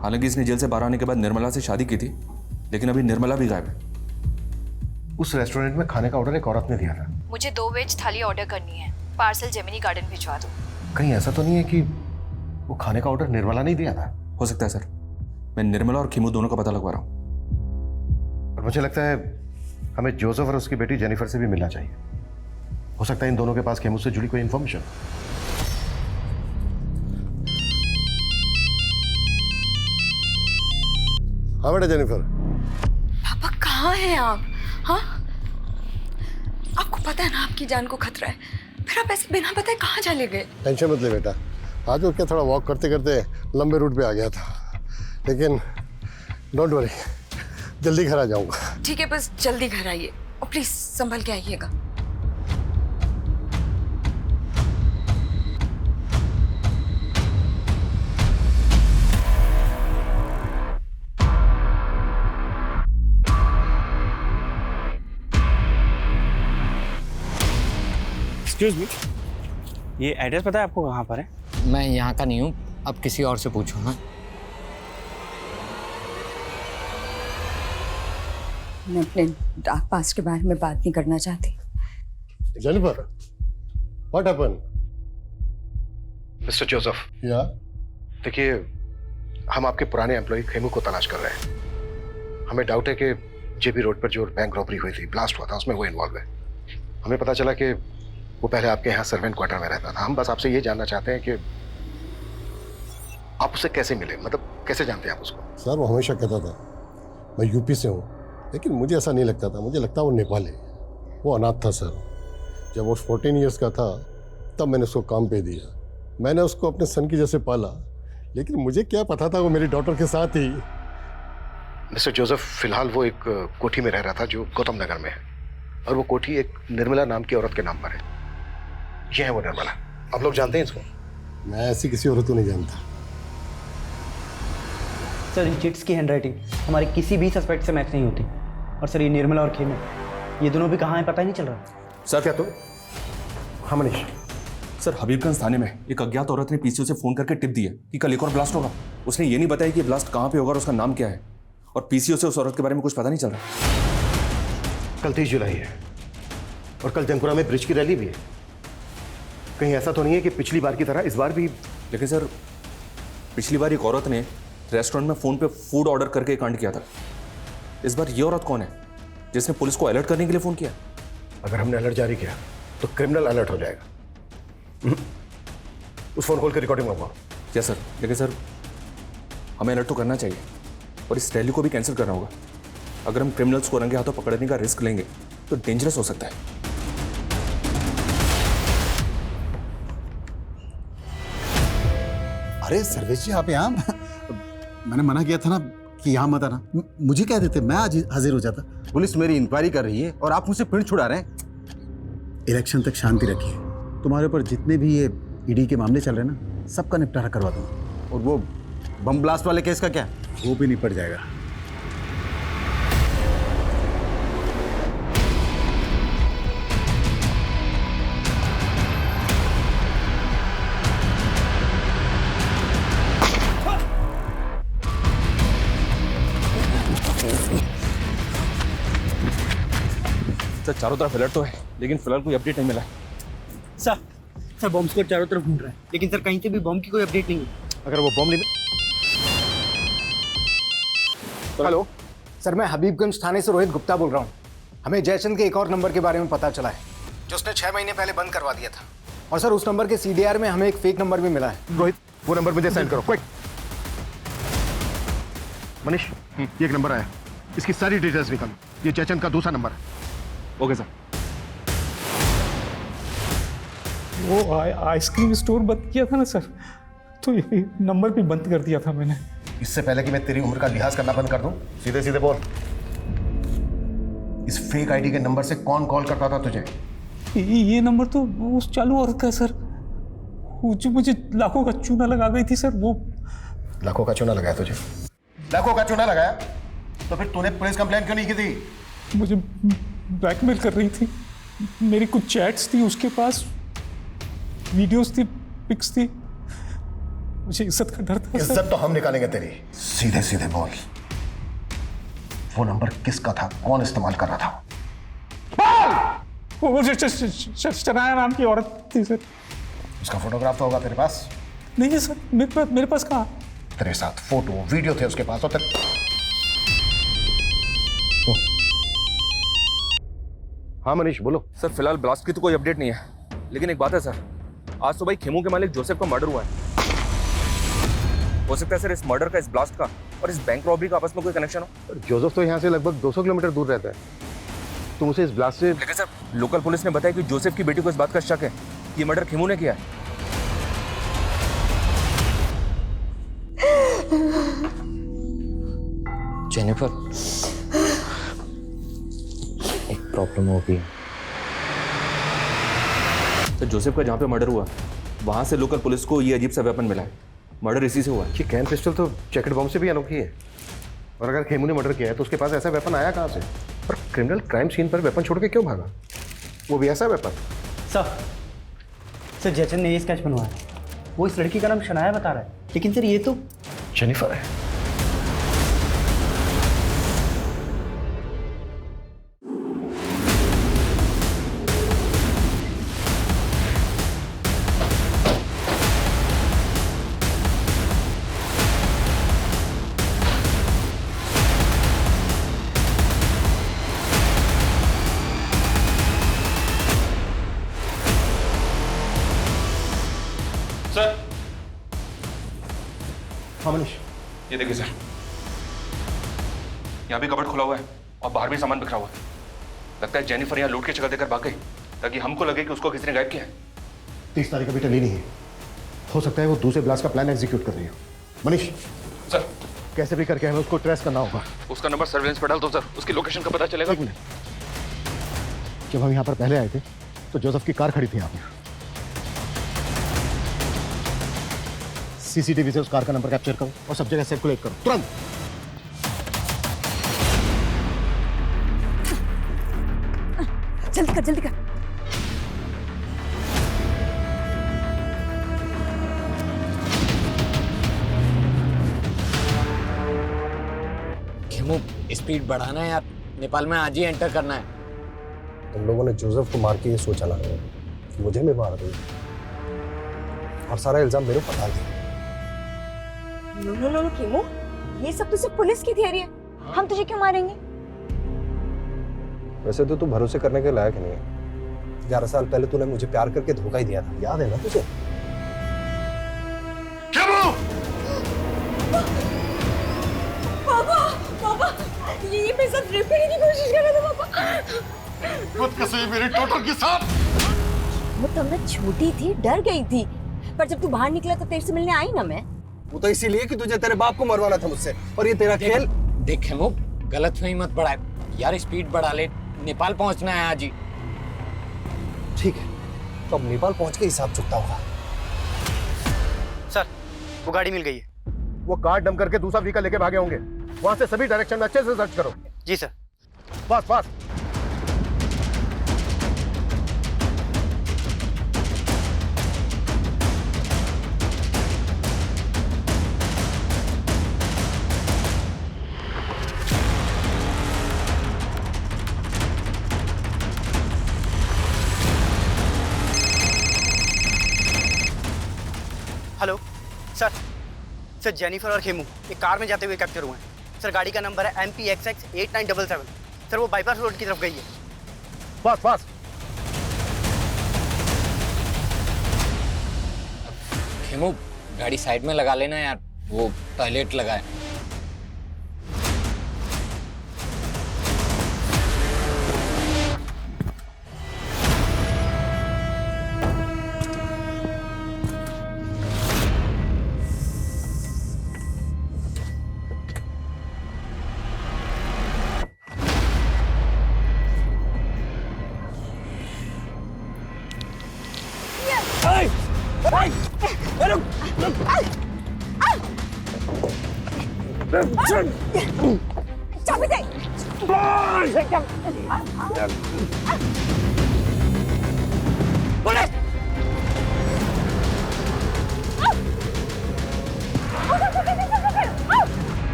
हालांकि इसने जेल से बाहर आने के बाद निर्मला से शादी की थी, लेकिन अभी निर्मला भी गायब है। उस रेस्टोरेंट में खाने का ऑर्डर एक औरत ने दिया था। मुझे 2 वेज थाली ऑर्डर करनी है, पार्सल जेमिनी गार्डन भिजवा दो। कहीं ऐसा तो नहीं है कि वो खाने का ऑर्डर निर्मला नहीं दिया था? हो सकता है सर, मैं निर्मला और खेमू दोनों का पता लगवा रहा हूँ। और मुझे लगता है हमें जोसेफ और उसकी बेटी जेनिफर से भी मिलना चाहिए। हो सकता है इन दोनों के पास खेमू से जुड़ी कोई इंफॉर्मेशन। हाँ बेटा जेनिफर। पापा कहाँ हैं आप? हाँ, आपको पता है ना आपकी जान को खतरा है, फिर आप ऐसे बिना बताए कहाँ चले गए? टेंशन मत ले बेटा, आज वो क्या थोड़ा वॉक करते करते लंबे रूट पे आ गया था, लेकिन डोंट वरी, जल्दी घर आ जाऊंगा। ठीक है, बस जल्दी घर आइए और प्लीज संभल के आइएगा। एक्सक्यूज मी, ये एड्रेस पता है आपको कहाँ पर है? मैं यहाँ का नहीं हूँ, अब किसी और से पूछूँ ना। मैं अपने डार्क पास्ट के बारे में बात नहीं करना चाहती। Jennifer, what happened? Mister Joseph, या देखिए, हम आपके पुराने एम्प्लॉय खेमू को तलाश कर रहे हैं। हमें डाउट है कि जेबी रोड पर जो बैंक रॉबरी हुई थी, ब्लास्ट हुआ था, उसमें वो इन्वॉल्व है। हमें पता चला कि वो पहले आपके यहाँ सर्वेंट क्वार्टर में रहता था। हम बस आपसे ये जानना चाहते हैं कि आप उससे कैसे मिले, मतलब कैसे जानते हैं आप उसको? सर, वो हमेशा कहता था मैं यूपी से हूँ, लेकिन मुझे ऐसा नहीं लगता था। मुझे लगता वो नेपाल है। वो अनाथ था सर। जब वो 14 ईयर्स का था तब मैंने उसको काम पे दिया। मैंने उसको अपने सन की जैसे पाला, लेकिन मुझे क्या पता था वो मेरी डॉटर के साथ ही। मिस्टर जोसेफ, फिलहाल वो एक कोठी में रह रहा था जो गौतम नगर में है, और वो कोठी एक निर्मला नाम की औरत के नाम पर है। ये है वो निर्मला। आप लोग जानते हैं इसको? मैं ऐसी किसी औरत को नहीं जानता। सर, इन चिट्स की हैंडराइटिंग हमारे किसी भी सस्पेक्ट से मैच नहीं होती। और सर, ये निर्मला और खेमे, ये दोनों भी कहाँ हैं पता ही नहीं चल रहा। सर, क्या तो? हाँ मनीष। सर, हबीबगंज थाने में एक अज्ञात औरत ने पीसीओ से फोन करके टिप दी है कि कल एक और ब्लास्ट होगा। उसने ये नहीं बताया कि ब्लास्ट कहाँ पे होगा और उसका नाम क्या है, और पीसीओ से उस औरत के बारे में कुछ पता नहीं चल रहा। कल 30 जुलाई है और कल जंगपुरा में ब्रिज की रैली भी है। कहीं ऐसा तो नहीं है कि पिछली बार की तरह इस बार भी? लेकिन सर, पिछली बार एक औरत ने रेस्टोरेंट में फोन पे फूड ऑर्डर करके कांड किया था। इस बार ये औरत कौन है जिसने पुलिस को अलर्ट करने के लिए फोन किया? अगर हमने अलर्ट जारी किया तो क्रिमिनल अलर्ट हो जाएगा। उस फोन कॉल की रिकॉर्डिंग मंगवाओ। Yes sir. लेकिन सर, हमें अलर्ट तो करना चाहिए और इस रैली को भी कैंसिल करना होगा। अगर हम क्रिमिनल्स को रंगे हाथों पकड़ने का रिस्क लेंगे तो डेंजरस हो सकता है। अरे सर्वेश जी, आप यहाँ? मैंने मना किया था ना कि यहाँ मत आना। मुझे कह देते, मैं आज हाजिर हो जाता। पुलिस मेरी इंक्वायरी कर रही है और आप मुझसे पिंड छुड़ा रहे हैं। इलेक्शन तक शांति रखिए। तुम्हारे ऊपर जितने भी ये ईडी के मामले चल रहे हैं ना, सबका निपटारा करवा दूंगा। और वो बम ब्लास्ट वाले केस का क्या? वो भी निपट जाएगा। सर, चारों तरफ अलर्ट तो है, लेकिन फिलहाल कोई अपडेट नहीं मिला। सर बॉम्ब स्क्वाड चारों तरफ ढूंढ रहा है, लेकिन सर कहीं से भी बॉम्ब की कोई अपडेट नहीं है। अगर वो बॉम्ब नहीं। हेलो सर, मैं हबीबगंज थाने से रोहित गुप्ता बोल रहा हूँ। हमें जयचंद के एक और नंबर के बारे में पता चला है जो उसने 6 महीने पहले बंद करवा दिया था। और सर, उस नंबर के CDR में हमें एक फेक नंबर भी मिला है। रोहित, वो नंबर मुझे सेंड करो क्विक। मनीष, ये एक नंबर आया, इसकी सारी डिटेल्स निकालो। ये जयचंद का दूसरा नंबर है। Okay sir. वो आइसक्रीम स्टोर बंद किया था ना सर, तो ये नंबर भी बंद कर दिया था मैंने। इससे पहले कि मैं तेरी उम्र का लिहाज करना बंद कर दूं, सीधे सीधे बोल, इस फेक आईडी के नंबर से कौन कॉल करता था तुझे? ये नंबर तो उस चालू औरत का सर, वो जो मुझे लाखों का चूना लगा गई थी सर। वो लाखों का चूना लगाया तुझे? लाखों का चूना लगाया तो फिर तूने पुलिस कंप्लेंट क्यों नहीं की थी? मुझे ब्लैकमेल कर रही थी। मेरी कुछ चैट्स थी उसके पास, वीडियोस थी, पिक्स थी। मुझे इज्जत का डर था। इज्जत तो हम निकालेंगे तेरी। सीधे सीधे बोल, वो नंबर किसका था, कौन इस्तेमाल कर रहा था? वो शनाया नाम की औरत थी सर। उसका फोटोग्राफ तो होगा तेरे पास? नहीं है सर, मेरे पास कहाँ? तेरे साथ फोटो वीडियो थे उसके पास। तो हाँ मनीष, बोलो। सर, फिलहाल ब्लास्ट की तो कोई अपडेट नहीं है, लेकिन एक बात है सर, आज सुबह खेमू के मालिक जोसेफ का मर्डर हुआ है। हो सकता है सर इस मर्डर का, इस ब्लास्ट का और इस बैंक रॉबरी का आपस में कोई कनेक्शन हो। जोसेफ तो यहाँ से लगभग 200 किलोमीटर दूर रहता है, तुम उसे इस ब्लास्ट से। लेकिन सर, लोकल पुलिस ने बताया कि जोसेफ की बेटी को इस बात का शक है कि ये मर्डर खेमू ने किया है। जेनिफर, एक प्रॉब्लम हो गई। तो जोसेफ का जहाँ पे मर्डर हुआ वहाँ से लोकल पुलिस को ये अजीब सा वेपन मिला है। मर्डर इसी से हुआ है। ये कैन पिस्टल तो जैकेट बॉम्ब से भी अनोखी है, और अगर खेमू ने मर्डर किया है तो उसके पास ऐसा वेपन आया कहाँ से? और क्रिमिनल क्राइम सीन पर वेपन छोड़ के क्यों भागा, वो भी ऐसा वेपन? सर जैचन ने ये स्केच बनवाया, वो इस लड़की का नाम शनाया बता रहा है, लेकिन सर ये तो जेनिफर है। सर, हाँ मनीष, ये देखिए सर, यहाँ भी कबर्ड खुला हुआ है और बाहर भी सामान बिखरा हुआ है। लगता है जेनिफर यहाँ लूट की जगह देकर भाग गई ताकि हमको लगे कि उसको किसी ने गायब किया है। 30 तारीख अभी टली नहीं है, हो सकता है वो दूसरे ब्लास्ट का प्लान एग्जीक्यूट कर रही हो। मनीष सर, कैसे भी करके हमें उसको ट्रेस करना होगा। उसका नंबर सर्वेलेंस पर डाल दो सर, उसकी लोकेशन का पता चलेगा। एक मिनट, जब हम यहाँ पर पहले आए थे तो जोसेफ की कार खड़ी थी यहाँ पर। सीसीटीवी से उस कार का नंबर कैप्चर करो और सब जगह सर्कुलेट करो तुरंत। जल्दी कर जल्दी कर। खेमू, स्पीड बढ़ाना है यार, नेपाल में आज ही एंटर करना है। तुम लोगों ने जोसेफ को मार के ये सोचा ना कि मुझे भी मार दो और सारा इल्जाम मेरे ऊपर डाल दिया। नो कीमो, ये सब तो सिर्फ पुलिस की थियरी है, हम तुझे क्यों मारेंगे? वैसे तो तू भरोसे करने के लायक नहीं है। 11 साल पहले तूने मुझे प्यार करके धोखा ही दिया था, याद है ना तुझे? पापा, ये मेरे साथ रेप करने की कोशिश कर रहा था पापा। खुद कसम मेरे टोटल के साथ। वो तब मैं छोटी थी, डर गई थी, पर जब तू बाहर निकला तो तेरे से मिलने आई ना मैं। वो तो इसीलिए कि तुझे तेरे बाप को मरवाना था मुझसे, और ये तेरा खेल। देख खेमू, गलत फहमी मत बढ़ा यार, स्पीड बढ़ा ले, नेपाल पहुंचना है आज ही। ठीक है, तो अब नेपाल पहुंच के हिसाब चुकता होगा। सर, वो गाड़ी मिल गई है। वो कार डंप करके दूसरा व्हीकल लेके भागे होंगे। वहां से सभी डायरेक्शन में अच्छे से सर्च करो। जी sir. Fast fast. Hello sir, Jennifer और खेमू एक कार में जाते हुए कैप्चर हुए हैं। सर, गाड़ी का नंबर है MPXX 8977। सर, वो बाईपास रोड की तरफ गई है। Fast fast. खेमू, गाड़ी साइड में लगा लेना यार, वो टॉयलेट लगा है। चाबी दे।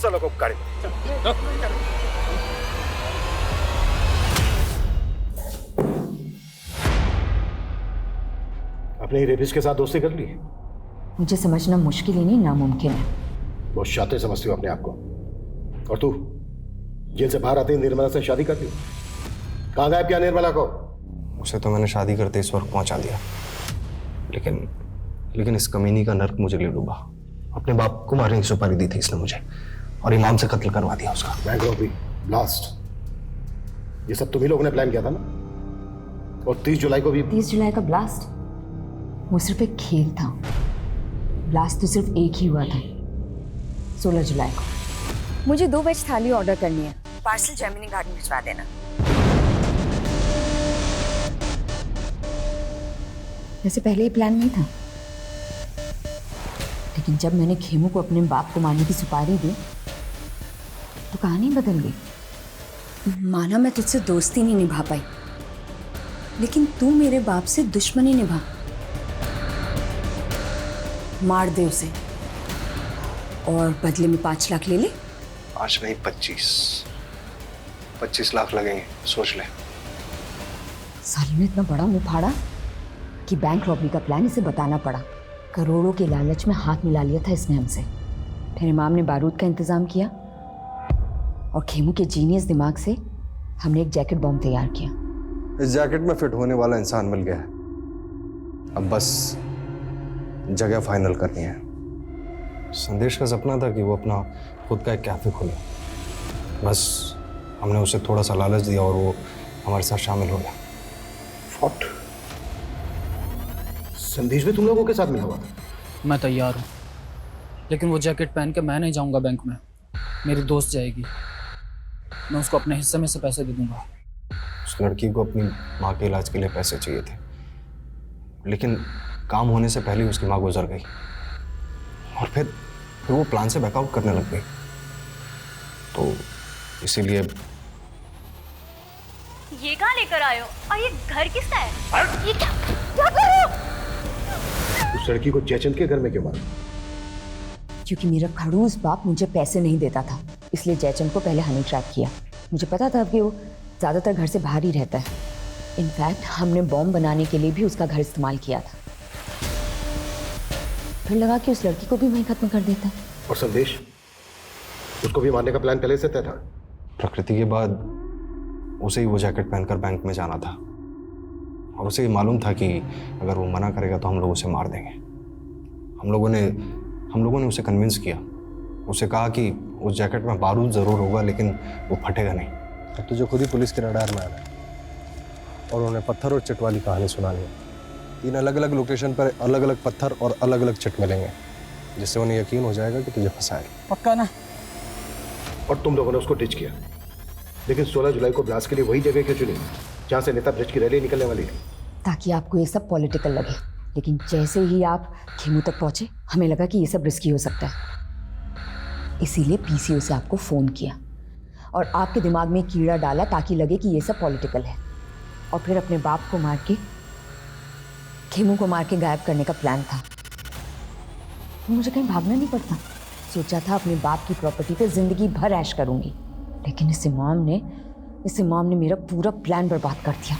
चलो को गाड़ी। अपने रेपिस्ट के साथ दोस्ती कर ली? मुझे समझना मुश्किल ही नहीं, नामुमकिन है। बहुत शातिर समझती हो अपने आप को। और तू जेल से बाहर आते ही निर्मला से शादी कर ली। कहाँ गायब किया निर्मला को? उसे तो मैंने शादी करते इस वक्त पहुंचा दिया, लेकिन इस कमीनी का नर्क मुझे ले डूबा। अपने बाप को मारने की सुपारी दी थी इसने मुझे, और इमाम से कत्ल करवा दिया उसका। बैंक रॉबरी, ब्लास्ट, ये सब तुम्ही लोगों ने प्लान किया था ना? और 30 जुलाई को भी। 30 जुलाई का ब्लास्ट वो सिर्फ एक खेल था। ब्लास्ट तो सिर्फ एक ही हुआ था, 16 जुलाई को। मुझे 2 वेज थाली ऑर्डर करनी है, पार्सल जेमिनी गार्डन भिजवा देना। वैसे पहले ही प्लान नहीं था, लेकिन जब मैंने खेमू को अपने बाप को मारने की सुपारी दी तो कहानी बदल गई। माना मैं तुझसे दोस्ती नहीं निभा पाई, लेकिन तू मेरे बाप से दुश्मनी निभा। मार दे उसे और बदले में 5 लाख ले ले। 5 नहीं 25 लाख लगेंगे, सोच ले। साले ने इतना बड़ा मुंह फाड़ा कि बैंक रॉबरी का प्लान इसे बताना पड़ा। करोड़ों के लालच में हाथ मिला लिया था इसने हमसे। फिर इमाम ने बारूद का इंतजाम किया और खेमू के जीनियस दिमाग से हमने एक जैकेट बॉम्ब तैयार किया। इस जैकेट में फिट होने वाला इंसान मिल गया है, अब बस जगह फाइनल करनी है। संदेश का सपना था कि वो अपना खुद का एक कैफे खोले, बस हमने उसे थोड़ा सा लालच दिया और वो हमारे साथ शामिल हो गया। व्हाट? संदेश भी तुम लोगों के साथ मिला हुआ था? मैं तैयार हूँ, लेकिन वो जैकेट पहन के मैं नहीं जाऊँगा बैंक में। मेरी दोस्त जाएगी, मैं उसको अपने हिस्से में से पैसे दे दूंगा। उस लड़की को अपनी माँ के इलाज के लिए पैसे चाहिए थे, लेकिन काम होने से पहले ही उसकी माँ गुजर गई और फिर वो प्लान से बैकआउट करने लग गई। तो इसीलिए ये कहाँ लेकर आए हो और ये घर किसका है? ये क्या कर रहे हो? उस लड़की को जयचंद के घर में क्यों मारा? क्योंकि मेरा खड़ूस बाप मुझे पैसे नहीं देता था, इसलिए जयचंद को पहले हनी ट्रैप किया। मुझे पता था कि वो ज़्यादातर घर से बाहर ही रहता है। इनफैक्ट हमने बॉम्ब बनाने के लिए भी उसका घर इस्तेमाल किया था। फिर लगा कि उस लड़की को भी वहीं खत्म कर देता। और संदेश, उसको भी मारने का प्लान पहले से तय था? प्रकृति के बाद उसे ही वो जैकेट पहनकर बैंक में जाना था और उसे ये मालूम था कि अगर वो मना करेगा तो हम लोग उसे मार देंगे। हम लोगों ने उसे कन्विंस किया। उसे कहा कि उस जैकेट में बारूद ज़रूर होगा लेकिन वो फटेगा नहीं। अब तुझे खुद ही पुलिस के रडार में आना है और उन्हें पत्थर और चिट वाली कहानी सुनानी है। 3 अलग अलग लोकेशन पर अलग अलग पत्थर और अलग अलग चिट मिलेंगे, जिससे उन्हें यकीन हो जाएगा कि तुझे फंसाया। पक्का ना? और तुम लोगों ने उसको डिच किया, लेकिन 16 जुलाई को ब्लास्ट के लिए वही जगह क्यों चुनी जहाँ से नेता ब्रिज की रैली निकलने वाली है? ताकि आपको ये सब पॉलिटिकल लगे, लेकिन जैसे ही आप खेमू तक पहुंचे हमें लगा कि ये सब रिस्की हो सकता है, इसीलिए पीसीओ से आपको फ़ोन किया और आपके दिमाग में कीड़ा डाला ताकि लगे कि ये सब पॉलिटिकल है, और फिर अपने बाप को मार के खेमू को मार के गायब करने का प्लान था। तो मुझे कहीं भागना नहीं पड़ता। सोचा था अपने बाप की प्रॉपर्टी पे जिंदगी भर ऐश करूंगी, लेकिन इस इमाम ने मेरा पूरा प्लान बर्बाद कर दिया।